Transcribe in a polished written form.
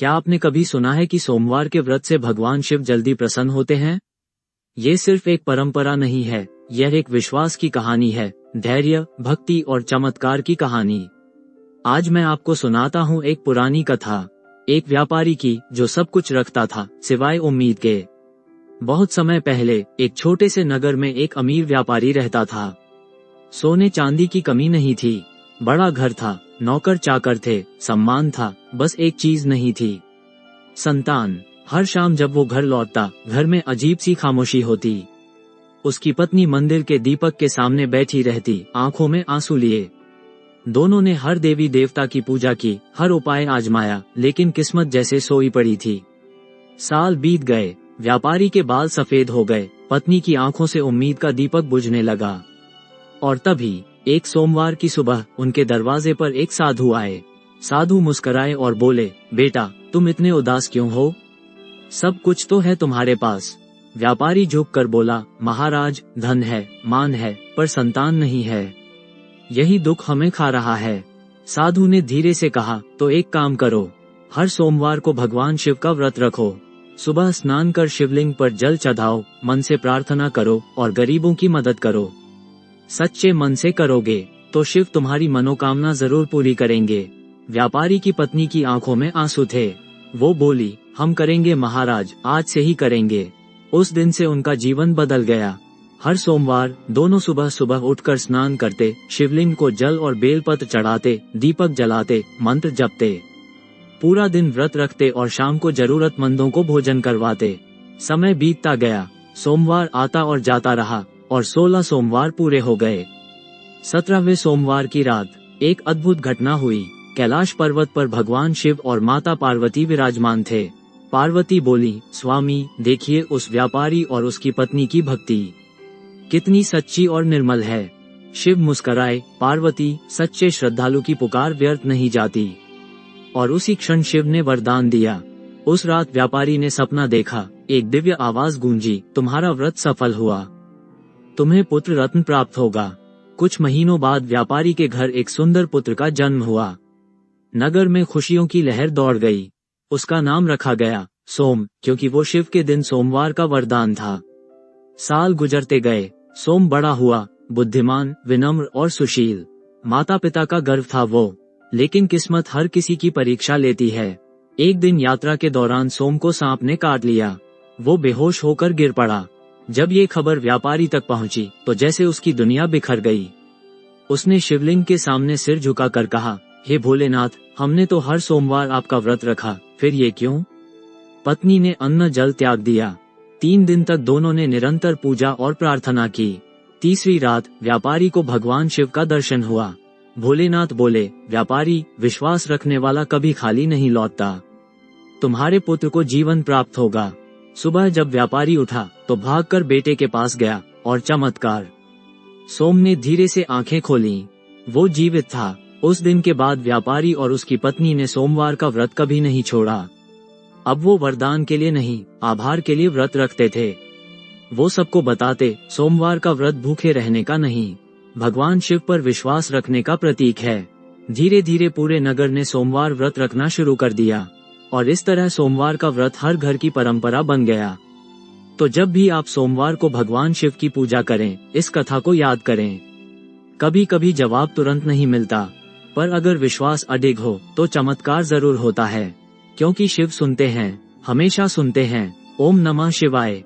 क्या आपने कभी सुना है कि सोमवार के व्रत से भगवान शिव जल्दी प्रसन्न होते हैं? ये सिर्फ एक परंपरा नहीं है, यह एक विश्वास की कहानी है, धैर्य, भक्ति और चमत्कार की कहानी। आज मैं आपको सुनाता हूँ एक पुरानी कथा, एक व्यापारी की जो सब कुछ रखता था सिवाय उम्मीद के। बहुत समय पहले एक छोटे से नगर में एक अमीर व्यापारी रहता था। सोने चांदी की कमी नहीं थी, बड़ा घर था, नौकर चाकर थे, सम्मान था, बस एक चीज नहीं थी, संतान। हर शाम जब वो घर लौटता, घर में अजीब सी खामोशी होती। उसकी पत्नी मंदिर के दीपक के सामने बैठी रहती, आंखों में आंसू लिए। दोनों ने हर देवी देवता की पूजा की, हर उपाय आजमाया, लेकिन किस्मत जैसे सोई पड़ी थी। साल बीत गए, व्यापारी के बाल सफेद हो गए, पत्नी की आंखों से उम्मीद का दीपक बुझने लगा। और तभी एक सोमवार की सुबह उनके दरवाजे पर एक साधु आए। साधु मुस्कुराए और बोले, बेटा, तुम इतने उदास क्यों हो? सब कुछ तो है तुम्हारे पास। व्यापारी झुक कर बोला, महाराज, धन है, मान है, पर संतान नहीं है। यही दुख हमें खा रहा है। साधु ने धीरे से कहा, तो एक काम करो, हर सोमवार को भगवान शिव का व्रत रखो। सुबह स्नान कर शिवलिंग पर जल चढ़ाओ, मन से प्रार्थना करो और गरीबों की मदद करो। सच्चे मन से करोगे तो शिव तुम्हारी मनोकामना जरूर पूरी करेंगे। व्यापारी की पत्नी की आंखों में आंसू थे। वो बोली, हम करेंगे महाराज, आज से ही करेंगे। उस दिन से उनका जीवन बदल गया। हर सोमवार दोनों सुबह सुबह उठकर स्नान करते, शिवलिंग को जल और बेलपत्र चढ़ाते, दीपक जलाते, मंत्र जपते। पूरा दिन व्रत रखते और शाम को जरूरतमंदों को भोजन करवाते। समय बीतता गया, सोमवार आता और जाता रहा और 16 सोमवार पूरे हो गए। 17वें सोमवार की रात एक अद्भुत घटना हुई। कैलाश पर्वत पर भगवान शिव और माता पार्वती विराजमान थे। पार्वती बोली, स्वामी, देखिए उस व्यापारी और उसकी पत्नी की भक्ति कितनी सच्ची और निर्मल है। शिव मुस्कुराए, पार्वती, सच्चे श्रद्धालु की पुकार व्यर्थ नहीं जाती। और उसी क्षण शिव ने वरदान दिया। उस रात व्यापारी ने सपना देखा, एक दिव्य आवाज गूंजी, तुम्हारा व्रत सफल हुआ, तुम्हें पुत्र रत्न प्राप्त होगा। कुछ महीनों बाद व्यापारी के घर एक सुंदर पुत्र का जन्म हुआ। नगर में खुशियों की लहर दौड़ गई। उसका नाम रखा गया सोम, क्योंकि वो शिव के दिन सोमवार का वरदान था। साल गुजरते गए, सोम बड़ा हुआ, बुद्धिमान, विनम्र और सुशील। माता पिता का गर्व था वो। लेकिन किस्मत हर किसी की परीक्षा लेती है। एक दिन यात्रा के दौरान सोम को सांप ने काट लिया। वो बेहोश होकर गिर पड़ा। जब ये खबर व्यापारी तक पहुंची तो जैसे उसकी दुनिया बिखर गई। उसने शिवलिंग के सामने सिर झुकाकर कहा, हे भोलेनाथ, हमने तो हर सोमवार आपका व्रत रखा, फिर ये क्यों? पत्नी ने अन्न जल त्याग दिया। 3 दिन तक दोनों ने निरंतर पूजा और प्रार्थना की। तीसरी रात व्यापारी को भगवान शिव का दर्शन हुआ। भोलेनाथ बोले, व्यापारी, विश्वास रखने वाला कभी खाली नहीं लौटता। तुम्हारे पुत्र को जीवन प्राप्त होगा। सुबह जब व्यापारी उठा तो भागकर बेटे के पास गया और चमत्कार, सोम ने धीरे से आंखें खोली। वो जीवित था। उस दिन के बाद व्यापारी और उसकी पत्नी ने सोमवार का व्रत कभी नहीं छोड़ा। अब वो वरदान के लिए नहीं, आभार के लिए व्रत रखते थे। वो सबको बताते, सोमवार का व्रत भूखे रहने का नहीं, भगवान शिव पर विश्वास रखने का प्रतीक है। धीरे धीरे पूरे नगर ने सोमवार व्रत रखना शुरू कर दिया और इस तरह सोमवार का व्रत हर घर की परंपरा बन गया। तो जब भी आप सोमवार को भगवान शिव की पूजा करें, इस कथा को याद करें। कभी कभी जवाब तुरंत नहीं मिलता, पर अगर विश्वास अडिग हो तो चमत्कार जरूर होता है, क्योंकि शिव सुनते हैं, हमेशा सुनते हैं। ओम नमः शिवाय।